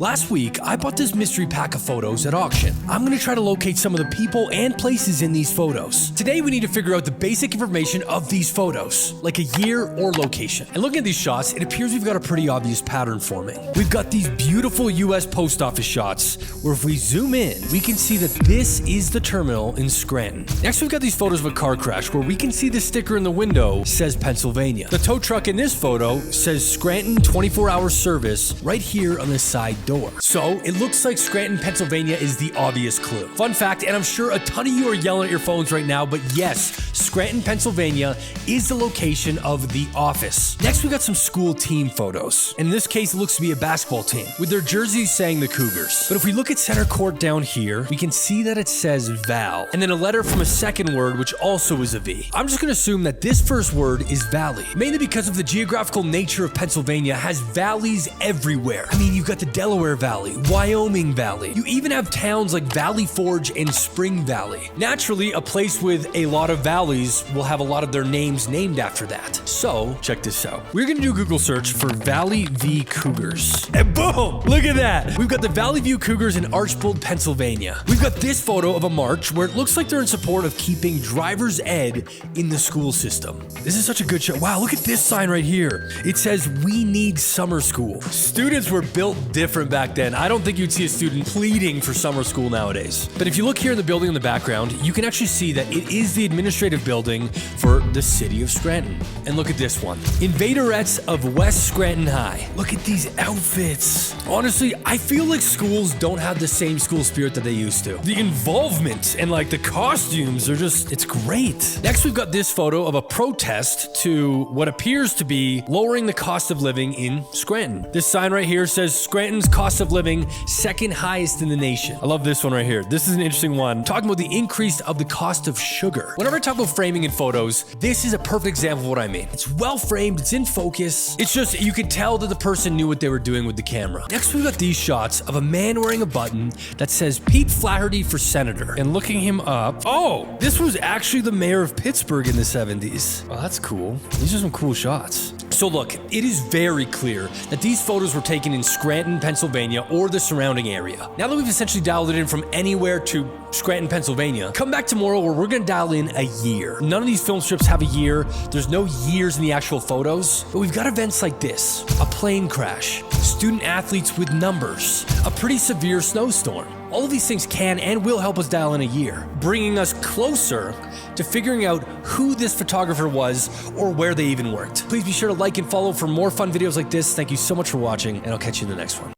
Last week, I bought this mystery pack of photos at auction. I'm gonna try to locate some of the people and places in these photos. Today, we need to figure out the basic information of these photos, like a year or location. And looking at these shots, it appears we've got a pretty obvious pattern forming. We've got these beautiful US post office shots, where if we zoom in, we can see that this is the terminal in Scranton. Next, we've got these photos of a car crash, where we can see the sticker in the window says Pennsylvania. The tow truck in this photo says Scranton 24-hour service right here on the side door. So it looks like Scranton, Pennsylvania is the obvious clue. Fun fact, and I'm sure a ton of you are yelling at your phones right now, but yes, Scranton, Pennsylvania is the location of the office. Next, we got some school team photos. In this case, it looks to be a basketball team with their jerseys saying the Cougars. But if we look at center court down here, we can see that it says Val, and then a letter from a second word, which also is a V. I'm just gonna assume that this first word is valley, mainly because of the geographical nature of Pennsylvania has valleys everywhere. I mean, you've got the Delaware Valley, Wyoming Valley. You even have towns like Valley Forge and Spring Valley. Naturally, a place with a lot of valleys will have a lot of their names named after that. So, check this out. We're gonna do a Google search for Valley V Cougars. And boom! Look at that! We've got the Valley View Cougars in Archbold, Pennsylvania. We've got this photo of a march where it looks like they're in support of keeping driver's ed in the school system. This is such a good shot. Wow, look at this sign right here. It says, "We need summer school." Students were built different back then. I don't think you'd see a student pleading for summer school nowadays. But if you look here in the building in the background, you can actually see that it is the administrative building for the city of Scranton. And look at this one. Invaderettes of West Scranton High. Look at these outfits. Honestly, I feel like schools don't have the same school spirit that they used to. The involvement and like the costumes are just, it's great. Next, we've got this photo of a protest to what appears to be lowering the cost of living in Scranton. This sign right here says Scranton's cost of living second highest in the nation. I love this one right here. This is an interesting one. Talking about the increase of the cost of sugar. Whenever I talk about framing in photos, this is a perfect example of what I mean. It's well framed, it's in focus. It's just, you could tell that the person knew what they were doing with the camera. Next, we've got these shots of a man wearing a button that says Pete Flaherty for senator. And looking him up, oh, this was actually the mayor of Pittsburgh in the 70s. Well, that's cool. These are some cool shots. So look, it is very clear that these photos were taken in Scranton, Pennsylvania, or the surrounding area. Now that we've essentially dialed it in from anywhere to Scranton, Pennsylvania, come back tomorrow where we're gonna dial in a year. None of these film strips have a year. There's no years in the actual photos, but we've got events like this: a plane crash, student athletes with numbers, a pretty severe snowstorm. All of these things can and will help us dial in a year, bringing us closer to figuring out who this photographer was or where they even worked. Please be sure to like and follow for more fun videos like this. Thank you so much for watching, and I'll catch you in the next one.